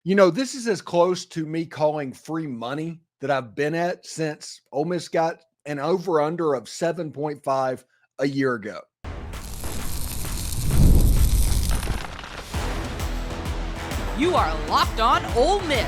This is as close to me calling free money that I've been at since Ole Miss got an over-under of 7.5 a year ago. You are Locked On Ole Miss,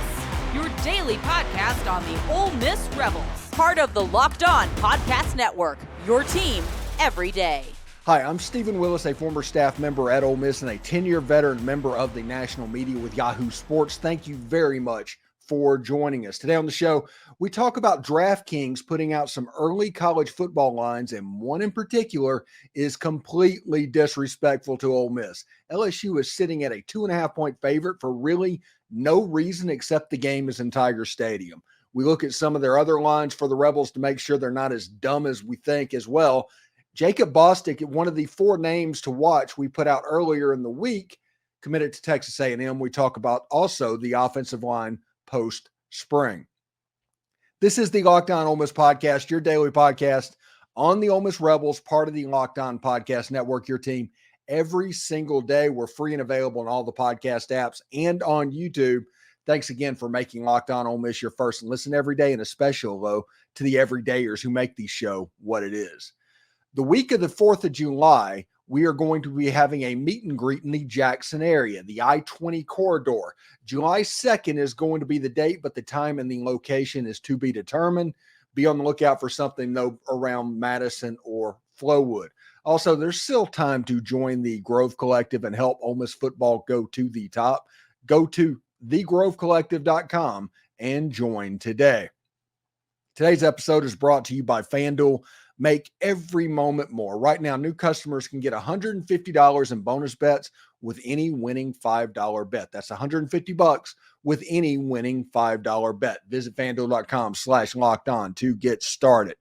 your daily podcast on the Ole Miss Rebels. Part of the Locked On Podcast Network, your team every day. Hi, I'm Stephen Willis, a former staff member at Ole Miss and a 10-year veteran member of the national media with Yahoo Sports. Thank you very much for joining us. Today on the show, we talk about DraftKings putting out some early college football lines, and one in particular is completely disrespectful to Ole Miss. LSU is sitting at a 2.5-point favorite for really no reason except the game is in Tiger Stadium. We look at some of their other lines for the Rebels to make sure they're not as dumb as we think as well. Jake Bostick, one of the four names to watch we put out earlier in the week, committed to Texas A&M. We talk about also the offensive line post-spring. This is the Locked On Ole Miss Podcast, your daily podcast on the Ole Miss Rebels, part of the Locked On Podcast Network, your team every single day. We're free and available on all the podcast apps and on YouTube. Thanks again for making Locked On Ole Miss your first listen every day, and a special hello to the everydayers who make the show what it is. The week of the 4th of July, we are going to be having a meet and greet in the Jackson area, the I-20 corridor. July 2nd is going to be the date, but the time and the location is to be determined. Be on the lookout for something around Madison or Flowood. Also, there's still time to join the Grove Collective and help Ole Miss football go to the top. Go to thegrovecollective.com and join today. Today's episode is brought to you by FanDuel. Make every moment more. Right now, new customers can get $150 in bonus bets with any winning $5 bet. That's $150 with any winning $5 bet. Visit FanDuel.com/lockedon to get started.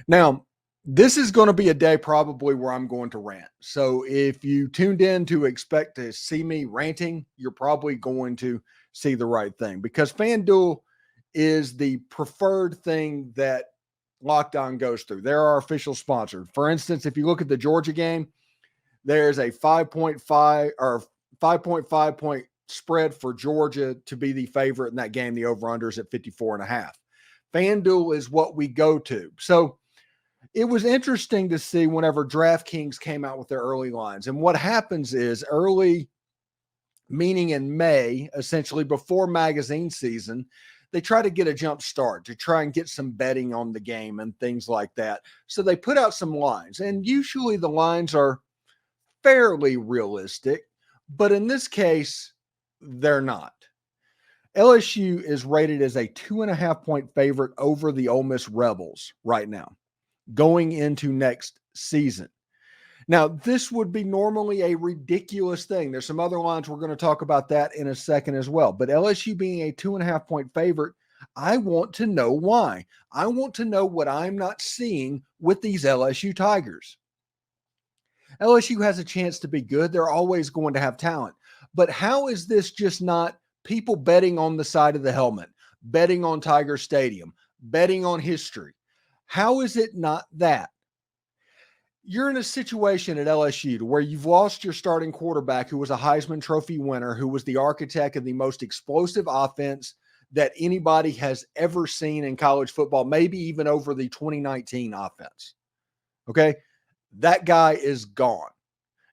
Now, this is going to be a day probably where I'm going to rant. So if you tuned in to expect to see me ranting, you're probably going to see the right thing, because FanDuel is the preferred thing that Locked On goes through. They're our official sponsor. For instance, if you look at the Georgia game, there's a 5.5 point spread for Georgia to be the favorite in that game. The over-under is at 54.5. FanDuel is what we go to. So it was interesting to see whenever DraftKings came out with their early lines. And what happens is early, meaning in May, essentially before magazine season, they try to get a jump start to try and get some betting on the game and things like that. So they put out some lines, and usually the lines are fairly realistic, but in this case, they're not. LSU is rated as a 2.5-point favorite over the Ole Miss Rebels right now, going into next season. Now, this would be normally a ridiculous thing. There's some other lines. We're going to talk about that in a second as well. But LSU being a 2.5-point favorite, I want to know why. I want to know what I'm not seeing with these LSU Tigers. LSU has a chance to be good. They're always going to have talent. But how is this just not people betting on the side of the helmet, betting on Tiger Stadium, betting on history? How is it not that? You're in a situation at LSU to where you've lost your starting quarterback, who was a Heisman Trophy winner, who was the architect of the most explosive offense that anybody has ever seen in college football, maybe even over the 2019 offense. Okay? That guy is gone.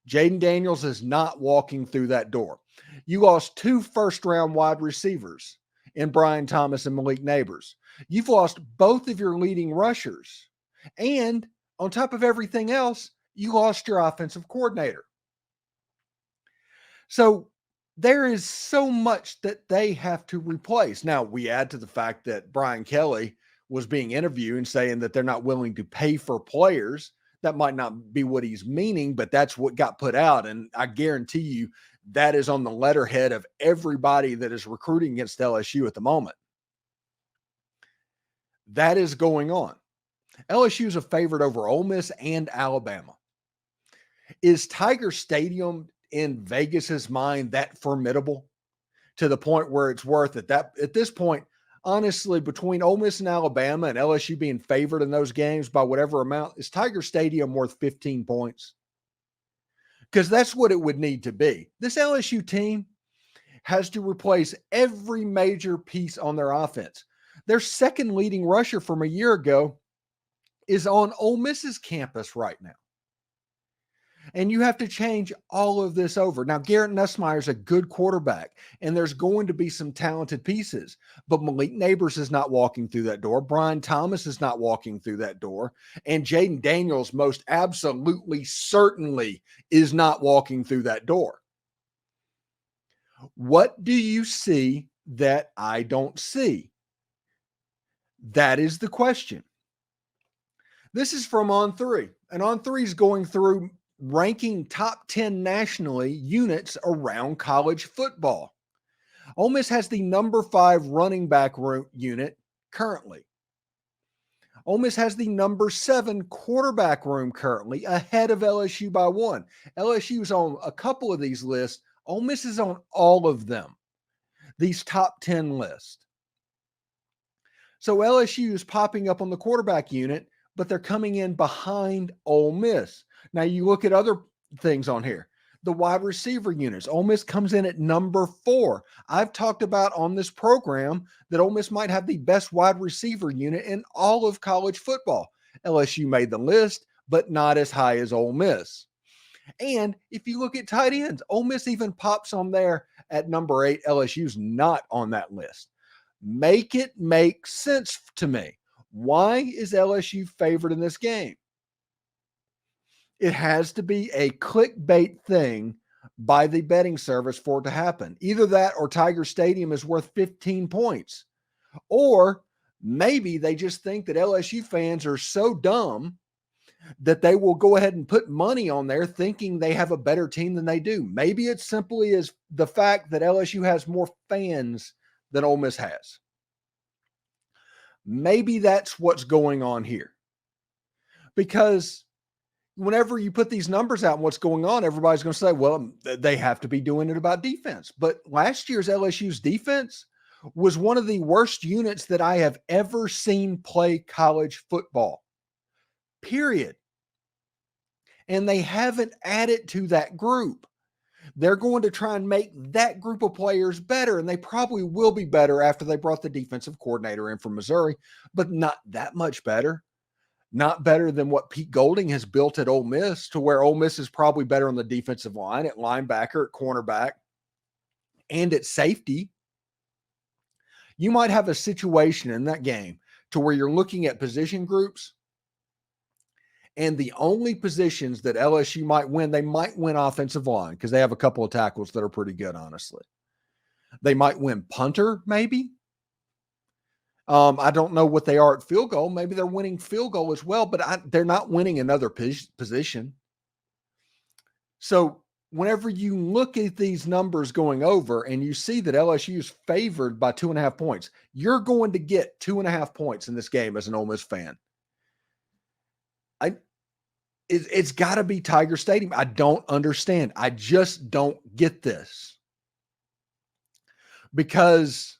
Jaden Daniels is not walking through that door. You lost 2 first-round wide receivers in Brian Thomas and Malik Neighbors. You've lost both of your leading rushers. And on top of everything else, you lost your offensive coordinator. So there is so much that they have to replace. Now, we add to the fact that Brian Kelly was being interviewed and saying that they're not willing to pay for players. That might not be what he's meaning, but that's what got put out. And I guarantee you that is on the letterhead of everybody that is recruiting against LSU at the moment. That is going on. LSU is a favorite over Ole Miss and Alabama. Is Tiger Stadium in Vegas's mind that formidable to the point where it's worth it? That at this point, honestly, between Ole Miss and Alabama and LSU being favored in those games by whatever amount, is Tiger Stadium worth 15 points? Because that's what it would need to be. This LSU team has to replace every major piece on their offense. Their second leading rusher from a year ago is on Ole Miss's campus right now. And you have to change all of this over. Now, Garrett Nussmeier is a good quarterback, and there's going to be some talented pieces. But Malik Neighbors is not walking through that door. Brian Thomas is not walking through that door. And Jaden Daniels most absolutely, certainly is not walking through that door. What do you see that I don't see? That is the question. This is from On3. And On3 is going through ranking top 10 nationally units around college football. Ole Miss has the number 5 running back unit currently. Ole Miss has the number 7 quarterback room currently, ahead of LSU by 1. LSU is on a couple of these lists. Ole Miss is on all of them, these top 10 lists. So LSU is popping up on the quarterback unit, but they're coming in behind Ole Miss. Now you look at other things on here. The wide receiver units. Ole Miss comes in at number 4. I've talked about on this program that Ole Miss might have the best wide receiver unit in all of college football. LSU made the list, but not as high as Ole Miss. And if you look at tight ends, Ole Miss even pops on there at number 8. LSU's not on that list. Make it make sense to me. Why is LSU favored in this game? It has to be a clickbait thing by the betting service for it to happen. Either that or Tiger Stadium is worth 15 points. Or maybe they just think that LSU fans are so dumb that they will go ahead and put money on there thinking they have a better team than they do. Maybe it's simply as the fact that LSU has more fans than Ole Miss has. Maybe that's what's going on here. Because whenever you put these numbers out and what's going on, everybody's going to say, well, they have to be doing it about defense. But last year's LSU's defense was one of the worst units that I have ever seen play college football. Period. And they haven't added to that group. They're going to try and make that group of players better, and they probably will be better after they brought the defensive coordinator in from Missouri, but not that much better. Not better than what Pete Golding has built at Ole Miss, to where Ole Miss is probably better on the defensive line, at linebacker, at cornerback, and at safety. You might have a situation in that game to where you're looking at position groups, and the only positions that LSU might win, they might win offensive line because they have a couple of tackles that are pretty good, honestly. They might win punter, maybe. I don't know what they are at field goal. Maybe they're winning field goal as well, but they're not winning another position. So whenever you look at these numbers going over and you see that LSU is favored by 2.5 points, you're going to get 2.5 points in this game as an Ole Miss fan. It's got to be Tiger Stadium. I don't understand. I just don't get this. Because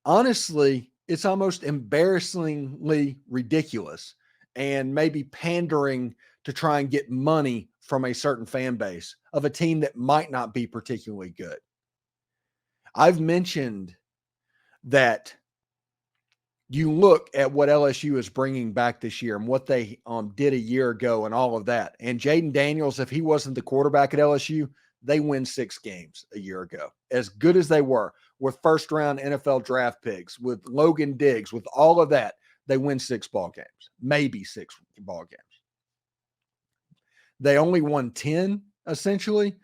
honestly, it's almost embarrassingly ridiculous and maybe pandering to try and get money from a certain fan base of a team that might not be particularly good. I've mentioned that you look at what LSU is bringing back this year and what they did a year ago and all of that. And Jaden Daniels, if he wasn't the quarterback at LSU, they win 6 games a year ago. As good as they were with first-round NFL draft picks, with Logan Diggs, with all of that, they win 6 ball games, maybe 6 ball games. They only won 10, essentially,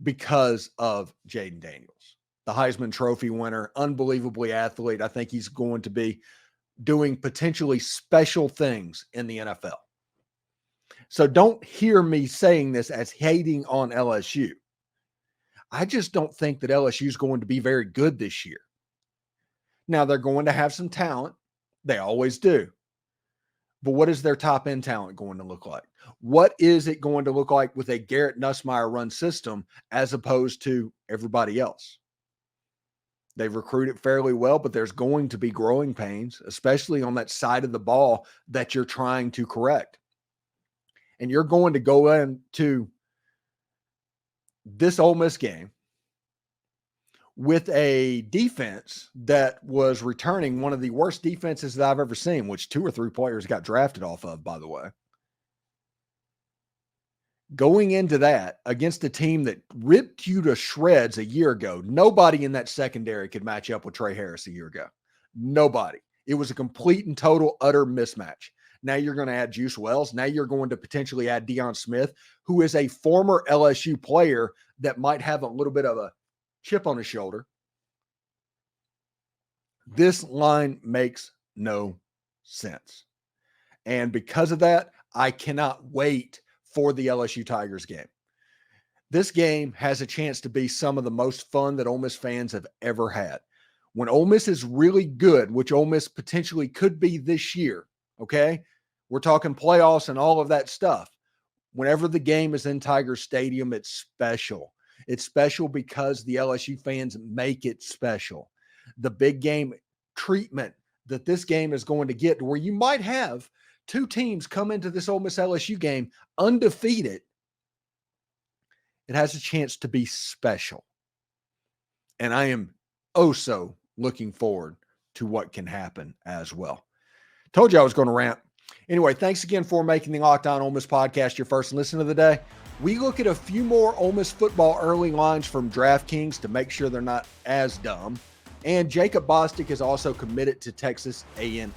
because of Jaden Daniels, the Heisman Trophy winner, unbelievably athlete. I think he's going to be doing potentially special things in the NFL. So don't hear me saying this as hating on LSU. I just don't think that LSU is going to be very good this year. Now, they're going to have some talent. They always do. But what is their top end talent going to look like? What is it going to look like with a Garrett Nussmeier run system as opposed to everybody else? They've recruited fairly well, but there's going to be growing pains, especially on that side of the ball that you're trying to correct. And you're going to go into this Ole Miss game with a defense that was returning one of the worst defenses that I've ever seen, which 2 or 3 players got drafted off of, by the way. Going into that against a team that ripped you to shreds a year ago, nobody in that secondary could match up with Trey Harris a year ago. Nobody. It was a complete and total utter mismatch. Now you're going to add Juice Wells. Now you're going to potentially add Deion Smith, who is a former LSU player that might have a little bit of a chip on his shoulder. This line makes no sense. And because of that, I cannot wait for the LSU Tigers game. This game has a chance to be some of the most fun that Ole Miss fans have ever had. When Ole Miss is really good, which Ole Miss potentially could be this year, okay? We're talking playoffs and all of that stuff. Whenever the game is in Tiger Stadium, it's special. It's special because the LSU fans make it special. The big game treatment that this game is going to get, where you might have 2 teams come into this Ole Miss LSU game undefeated, it has a chance to be special. And I am so looking forward to what can happen as well. Told you I was going to rant. Anyway, thanks again for making the Locked On Ole Miss podcast your first listen of the day. We look at a few more Ole Miss football early lines from DraftKings to make sure they're not as dumb. And Jacob Bostick is also committed to Texas A&M.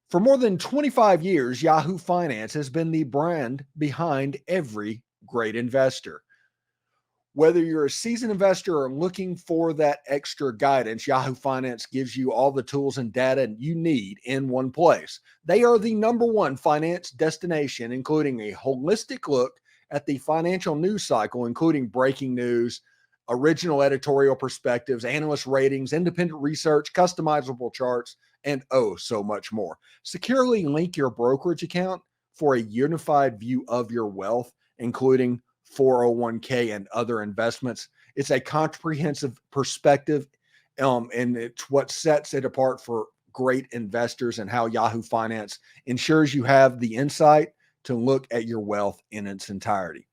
For more than 25 years, Yahoo Finance has been the brand behind every great investor. Whether you're a seasoned investor or looking for that extra guidance, Yahoo Finance gives you all the tools and data you need in one place. They are the #1 finance destination, including a holistic look at the financial news cycle, including breaking news, original editorial perspectives, analyst ratings, independent research, customizable charts, and so much more. Securely link your brokerage account for a unified view of your wealth, including 401k and other investments. It's a comprehensive perspective, and it's what sets it apart for great investors, and how Yahoo Finance ensures you have the insight to look at your wealth in its entirety.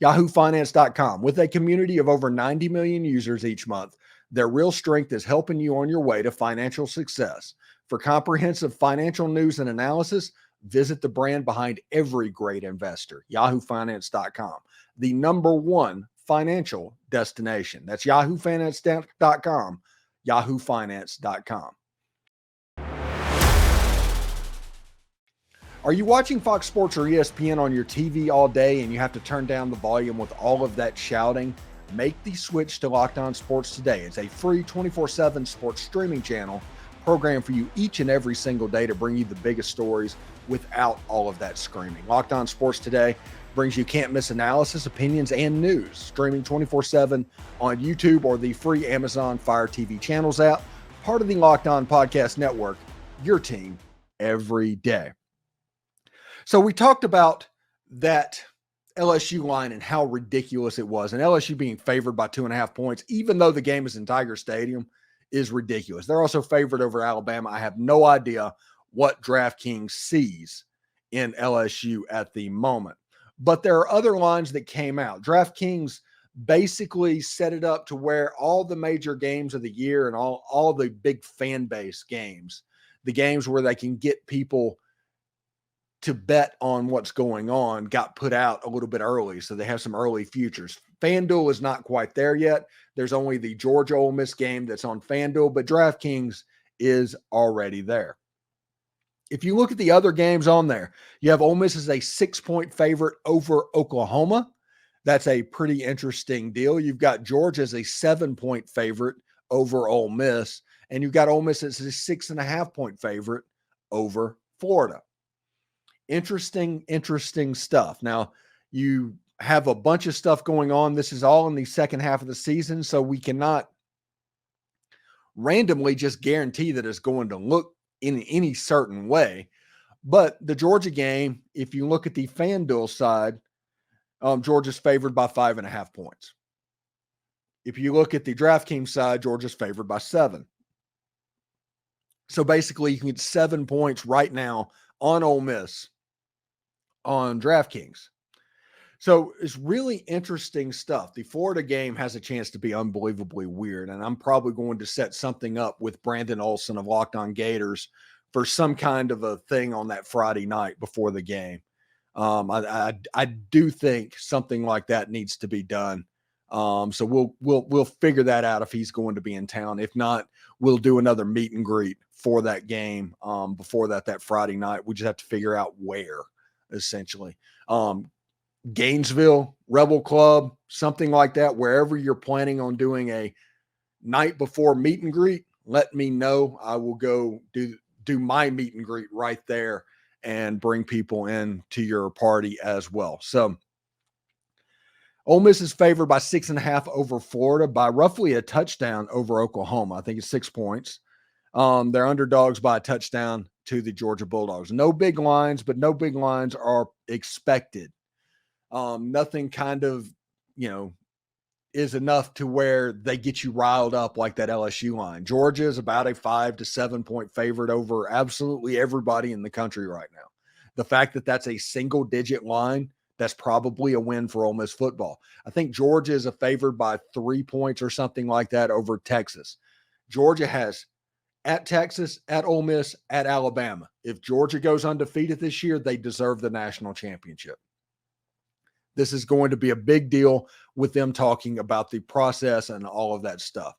YahooFinance.com, with a community of over 90 million users each month, their real strength is helping you on your way to financial success. For comprehensive financial news and analysis, visit the brand behind every great investor, YahooFinance.com, the #1 financial destination. That's YahooFinance.com, YahooFinance.com. Are you watching Fox Sports or ESPN on your TV all day and you have to turn down the volume with all of that shouting? Make the switch to Locked On Sports today. It's a free 24/7 sports streaming channel programmed for you each and every single day to bring you the biggest stories without all of that screaming. Locked On Sports today brings you can't miss analysis, opinions, and news, streaming 24/7 on YouTube or the free Amazon Fire TV channels app, part of the Locked On Podcast Network, your team every day. So we talked about that LSU line and how ridiculous it was, and LSU being favored by 2.5 points, even though the game is in Tiger Stadium, is ridiculous. They're also favored over Alabama. I have no idea what DraftKings sees in LSU at the moment. But there are other lines that came out. DraftKings basically set it up to where all the major games of the year and all the big fan base games, the games where they can get people to bet on what's going on, got put out a little bit early. So they have some early futures. FanDuel is not quite there yet. There's only the Georgia Ole Miss game that's on FanDuel, but DraftKings is already there. If you look at the other games on there, you have Ole Miss as a 6-point favorite over Oklahoma. That's a pretty interesting deal. You've got Georgia as a 7-point favorite over Ole Miss, and you've got Ole Miss as a 6.5-point favorite over Florida. Interesting stuff. Now, you have a bunch of stuff going on. This is all in the second half of the season, so we cannot randomly just guarantee that it's going to look in any certain way. But the Georgia game, if you look at the FanDuel side, Georgia's favored by 5.5 points. If you look at the DraftKings side, Georgia's favored by 7. So basically, you can get 7 points right now on Ole Miss on DraftKings. So it's really interesting stuff. The Florida game has a chance to be unbelievably weird, and I'm probably going to set something up with Brandon Olson of Locked On Gators for some kind of a thing on that Friday night before the game. I do think something like that needs to be done. So we'll figure that out if he's going to be in town. If not, we'll do another meet and greet for that game before that Friday night. We just have to figure out where, essentially. Gainesville, Rebel Club, something like that, wherever you're planning on doing a night before meet and greet, let me know. I will go do my meet and greet right there and bring people in to your party as well. So Ole Miss is favored by 6.5 over Florida, by roughly a touchdown over Oklahoma. I think it's 6 points. They're underdogs by a touchdown to the Georgia Bulldogs. No big lines, but no big lines are expected. Nothing kind of, is enough to where they get you riled up like that LSU line. Georgia is about a 5 to 7 point favorite over absolutely everybody in the country right now. The fact that that's a single digit line, that's probably a win for Ole Miss football. I think Georgia is favored by 3 points or something like that over Texas. Georgia has at Texas, at Ole Miss, at Alabama. If Georgia goes undefeated this year, they deserve the national championship. This is going to be a big deal with them talking about the process and all of that stuff.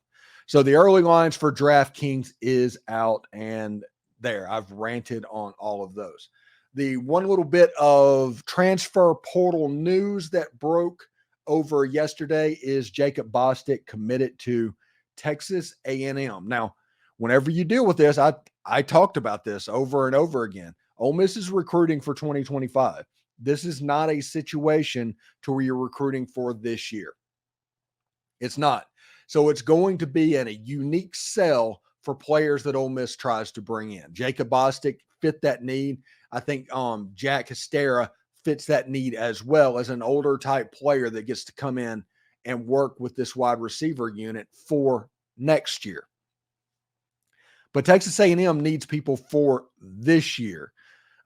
So the early lines for DraftKings is out, and there, I've ranted on all of those. The one little bit of transfer portal news that broke over yesterday is Jacob Bostick committed to Texas A&M. Now, whenever you deal with this, I talked about this over and over again. Ole Miss is recruiting for 2025. This is not a situation to where you're recruiting for this year. It's not. So it's going to be a unique sell for players that Ole Miss tries to bring in. Jacob Bostick fit that need. I think Jack Hystera fits that need as well, as an older type player that gets to come in and work with this wide receiver unit for next year. But Texas A&M needs people for this year.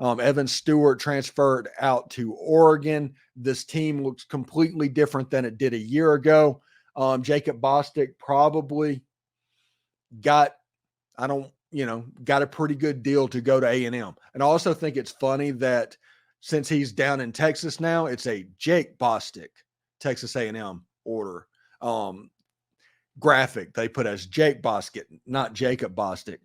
Evan Stewart transferred out to Oregon. This team looks completely different than it did a year ago. Jacob Bostick probably got a pretty good deal to go to A&M. And I also think it's funny that since he's down in Texas now, it's a Jake Bostick Texas A&M order graphic they put as Jake Bostick, not Jacob Bostick.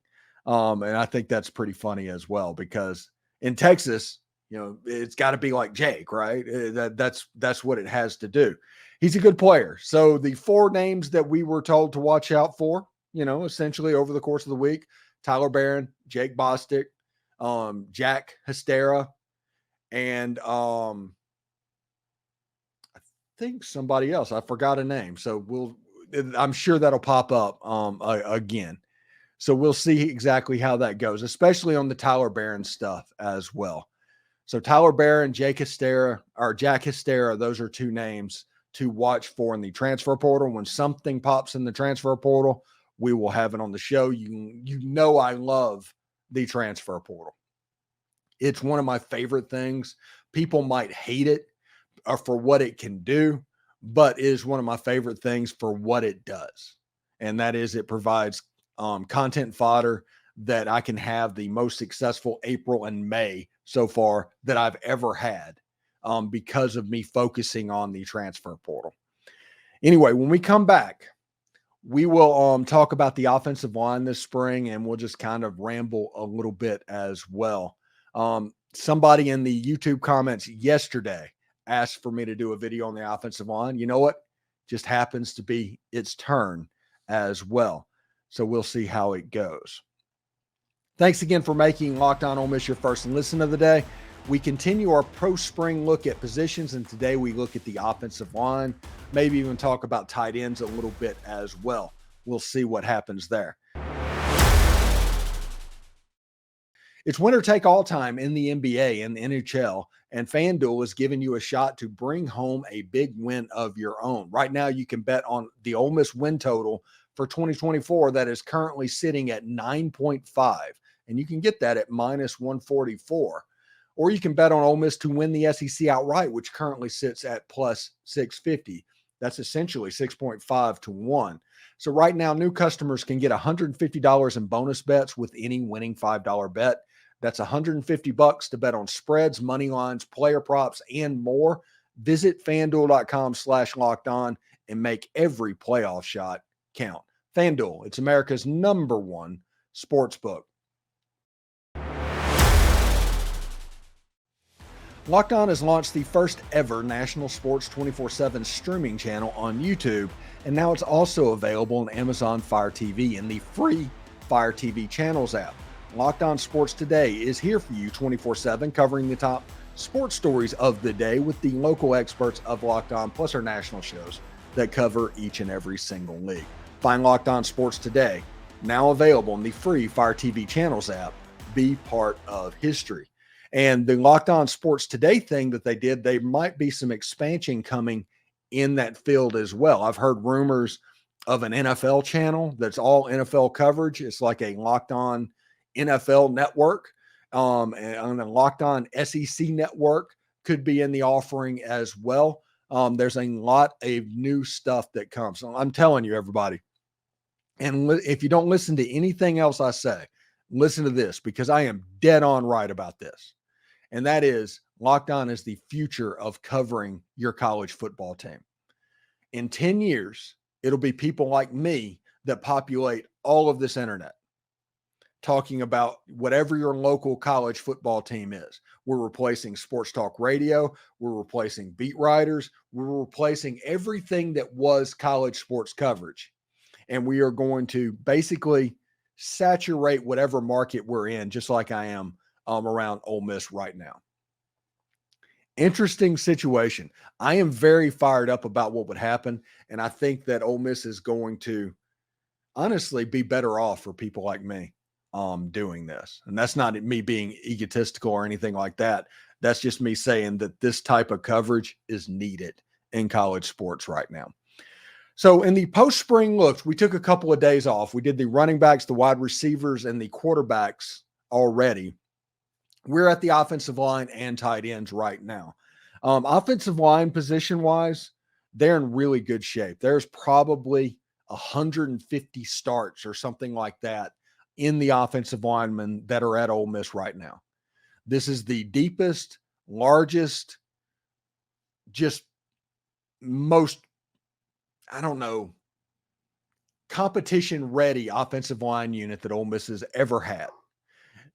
And I think that's pretty funny as well, because in Texas, it's got to be like Jake, right? That's what it has to do. He's a good player. So the 4 names that we were told to watch out for, essentially over the course of the week: Tyler Barron, Jake Bostick, Jack Hystera, and I think somebody else. I forgot a name. So I'm sure that'll pop up again. So we'll see exactly how that goes, especially on the Tyler Barron stuff as well. So Tyler Barron, Jack Hystera, those are 2 names to watch for in the transfer portal. When something pops in the transfer portal, we will have it on the show. I love the transfer portal. It's one of my favorite things. People might hate it for what it can do, but it is one of my favorite things for what it does. And that is, it provides content fodder that I can have the most successful April and May so far that I've ever had because of me focusing on the transfer portal. Anyway, when we come back, we will talk about the offensive line this spring, and we'll just kind of ramble a little bit as well. Somebody in the YouTube comments yesterday asked for me to do a video on the offensive line. You know what? Just happens to be its turn as well. So we'll see how it goes. Thanks again for making Locked On Ole Miss your first listen of the day. We continue our pro-spring look at positions, and today we look at the offensive line, maybe even talk about tight ends a little bit as well. We'll see what happens there. It's winner take all time in the NBA and the NHL, and FanDuel is giving you a shot to bring home a big win of your own. Right now, you can bet on the Ole Miss win total for 2024 that is currently sitting at 9.5, and you can get that at minus 144. Or you can bet on Ole Miss to win the SEC outright, which currently sits at plus 650. That's essentially 6.5 to 1. So right now, new customers can get $150 in bonus bets with any winning $5 bet. That's $150 to bet on spreads, money lines, player props, and more. Visit FanDuel.com/lockedon and make every playoff shot count. FanDuel, it's America's #1 sports book. Locked On has launched the first ever national sports 24/7 streaming channel on YouTube, and now it's also available on Amazon Fire TV in the free Fire TV Channels app. Locked On Sports Today is here for you 24/7, covering the top sports stories of the day with the local experts of Locked On, plus our national shows that cover each and every single league. Find Locked On Sports Today, now available in the free Fire TV Channels app. Be part of history. And the Locked On Sports Today thing that they did, there might be some expansion coming in that field as well. I've heard rumors of an NFL channel that's all NFL coverage. It's like a Locked On NFL network, and a Locked On SEC network could be in the offering as well. There's a lot of new stuff that comes. So I'm telling you, everybody, and if you don't listen to anything else I say, listen to this, because I am dead on right about this. And that is, Locked On is the future of covering your college football team. In 10 years, it'll be people like me that populate all of this internet, talking about whatever your local college football team is. We're replacing sports talk radio. We're replacing beat writers. We're replacing everything that was college sports coverage. And we are going to basically saturate whatever market we're in, just like I am around Ole Miss right now. Interesting situation. I am very fired up about what would happen, and I think that Ole Miss is going to honestly be better off for people like me doing this. And that's not me being egotistical or anything like that. That's just me saying that this type of coverage is needed in college sports right now. So in the post-spring looks, we took a couple of days off. We did the running backs, the wide receivers, and the quarterbacks already. We're at the offensive line and tight ends right now. Offensive line position-wise, they're in really good shape. There's probably 150 starts or something like that in the offensive linemen that are at Ole Miss right now. This is the deepest, largest, just most, competition-ready offensive line unit that Ole Miss has ever had.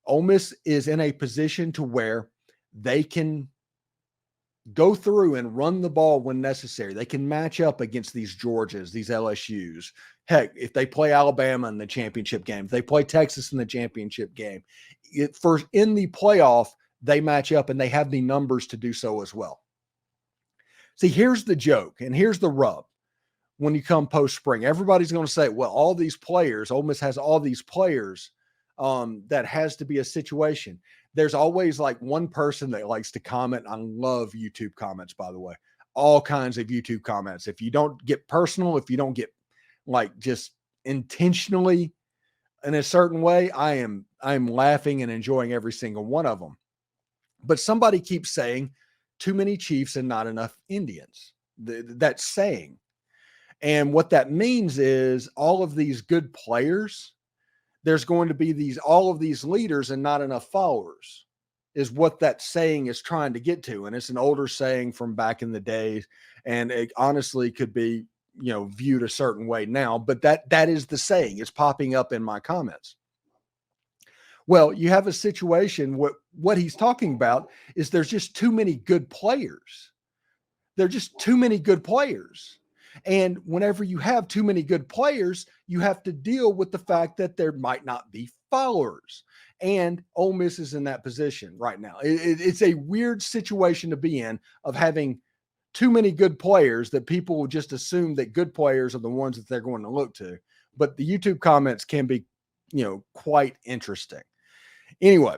Ole Miss is in a position to where they can go through and run the ball when necessary. They can match up against these Georgias, these LSUs. Heck, if they play Alabama in the championship game, if they play Texas in the championship game, in the playoff, they match up and they have the numbers to do so as well. See, here's the joke and here's the rub. When you come post-spring, everybody's going to say, well, all these players, Ole Miss has all these players. That has to be a situation. There's always like one person that likes to comment. I love YouTube comments, by the way, all kinds of YouTube comments. If you don't get personal, if you don't get like just intentionally in a certain way, I'm laughing and enjoying every single one of them. But somebody keeps saying too many Chiefs and not enough Indians. That's saying. And what that means is all of these good players, there's going to be all of these leaders and not enough followers is what that saying is trying to get to. And it's an older saying from back in the days. And it honestly could be, viewed a certain way now, but that is the saying. It's popping up in my comments. Well, you have a situation, what he's talking about is there's just too many good players. There are just too many good players. And whenever you have too many good players, you have to deal with the fact that there might not be followers. And Ole Miss is in that position right now. It's a weird situation to be in, of having too many good players that people will just assume that good players are the ones that they're going to look to. But the YouTube comments can be, quite interesting. Anyway,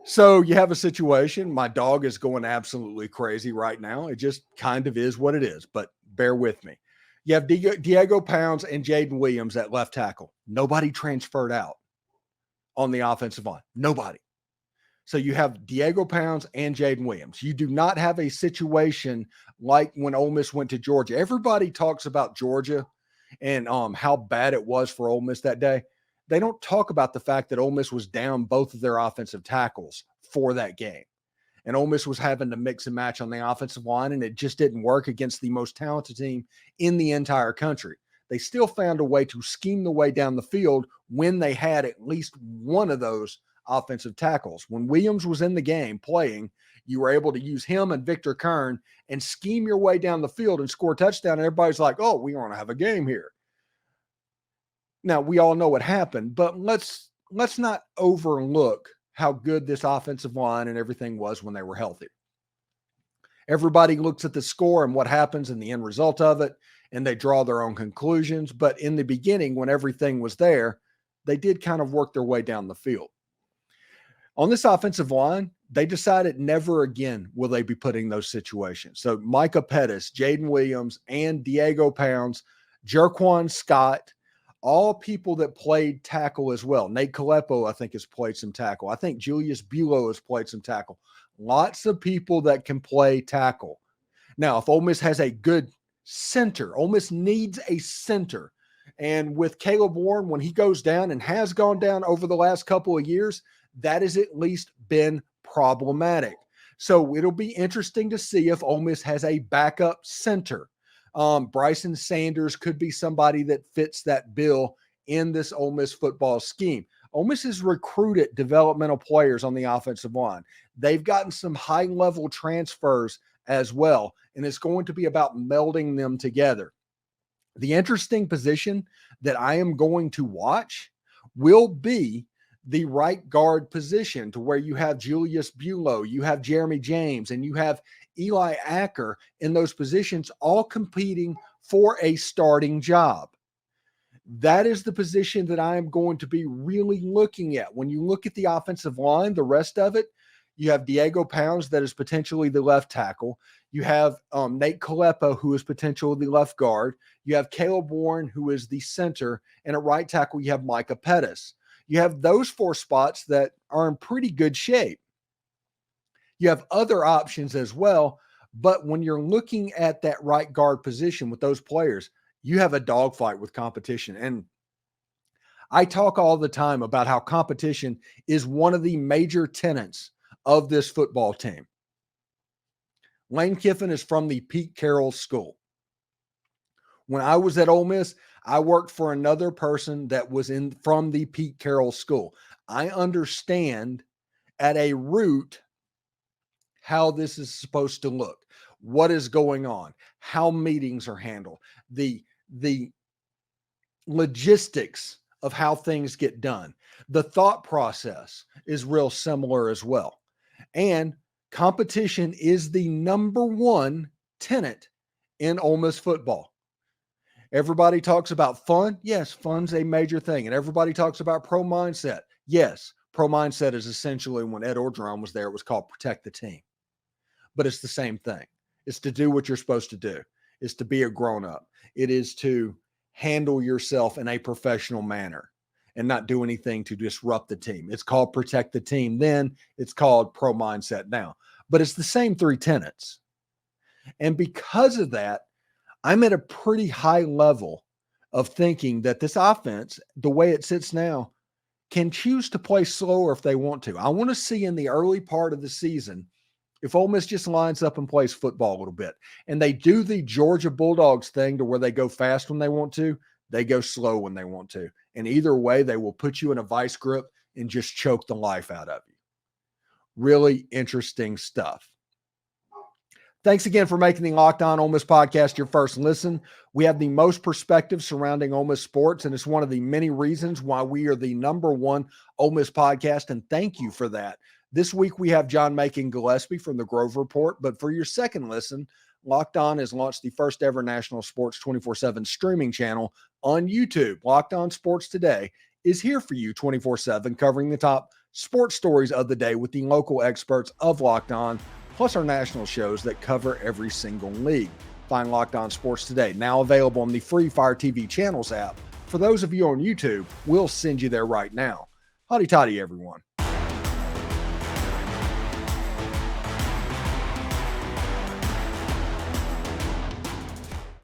so you have a situation. My dog is going absolutely crazy right now. It just kind of is what it is, but bear with me. You have Diego Pounds and Jaden Williams at left tackle. Nobody transferred out on the offensive line. Nobody. So you have Diego Pounds and Jaden Williams. You do not have a situation like when Ole Miss went to Georgia. Everybody talks about Georgia and how bad it was for Ole Miss that day. They don't talk about the fact that Ole Miss was down both of their offensive tackles for that game. And Ole Miss was having to mix and match on the offensive line, and it just didn't work against the most talented team in the entire country. They still found a way to scheme the way down the field when they had at least one of those offensive tackles. When Williams was in the game playing, you were able to use him and Victor Kern and scheme your way down the field and score a touchdown. And everybody's like, oh, we want to have a game here. Now, we all know what happened, but let's not overlook how good this offensive line and everything was when they were healthy. Everybody looks at the score and what happens and the end result of it, and they draw their own conclusions. But in the beginning, when everything was there, they did kind of work their way down the field. On this offensive line, they decided never again will they be putting those situations. So Micah Pettis, Jaden Williams, and Diego Pounds, Jerquan Scott, all people that played tackle as well. Nate Kalepo, I think, has played some tackle. I think Julius Buelow has played some tackle. Lots of people that can play tackle. Now, if Ole Miss has a good center, Ole Miss needs a center. And with Caleb Warren, when he goes down and has gone down over the last couple of years, that has at least been problematic. So it'll be interesting to see if Ole Miss has a backup center. Bryson Sanders could be somebody that fits that bill in this Ole Miss football scheme. Ole Miss has recruited developmental players on the offensive line. They've gotten some high-level transfers as well, and it's going to be about melding them together. The interesting position that I am going to watch will be the right guard position, to where you have Julius Buelow, you have Jeremy James, and you have Eli Acker in those positions, all competing for a starting job. That is the position that I am going to be really looking at. When you look at the offensive line, the rest of it, you have Diego Pounds, that is potentially the left tackle. You have Nate Kalepo, who is potentially the left guard. You have Caleb Warren, who is the center. And at right tackle, you have Micah Pettis. You have those four spots that are in pretty good shape. You have other options as well, but when you're looking at that right guard position with those players, you have a dogfight with competition. And I talk all the time about how competition is one of the major tenets of this football team. Lane Kiffin is from the Pete Carroll School. When I was at Ole Miss, I worked for another person that was from the Pete Carroll School. I understand at a root how this is supposed to look, what is going on, how meetings are handled, the logistics of how things get done. The thought process is real similar as well. And competition is the number one tenet in Ole Miss football. Everybody talks about fun. Yes, fun's a major thing. And everybody talks about pro mindset. Yes, pro mindset is essentially, when Ed Orgeron was there, it was called protect the team. But it's the same thing. It's to do what you're supposed to do. It's to be a grown-up. It is to handle yourself in a professional manner and not do anything to disrupt the team. It's called protect the team then. It's called pro mindset now. But it's the same three tenets. And because of that, I'm at a pretty high level of thinking that this offense, the way it sits now, can choose to play slower if they want to. I want to see in the early part of the season if Ole Miss just lines up and plays football a little bit, and they do the Georgia Bulldogs thing to where they go fast when they want to, they go slow when they want to. And either way, they will put you in a vice grip and just choke the life out of you. Really interesting stuff. Thanks again for making the Locked On Ole Miss podcast your first listen. We have the most perspective surrounding Ole Miss sports, and it's one of the many reasons why we are the number one Ole Miss podcast, and thank you for that. This week, we have John Macon Gillespie from the Grove Report, but for your second listen, Locked On has launched the first ever national sports 24/7 streaming channel on YouTube. Locked On Sports Today is here for you 24/7, covering the top sports stories of the day with the local experts of Locked On, plus our national shows that cover every single league. Find Locked On Sports Today, now available on the free Fire TV Channels app. For those of you on YouTube, we'll send you there right now. Howdy toddy, everyone.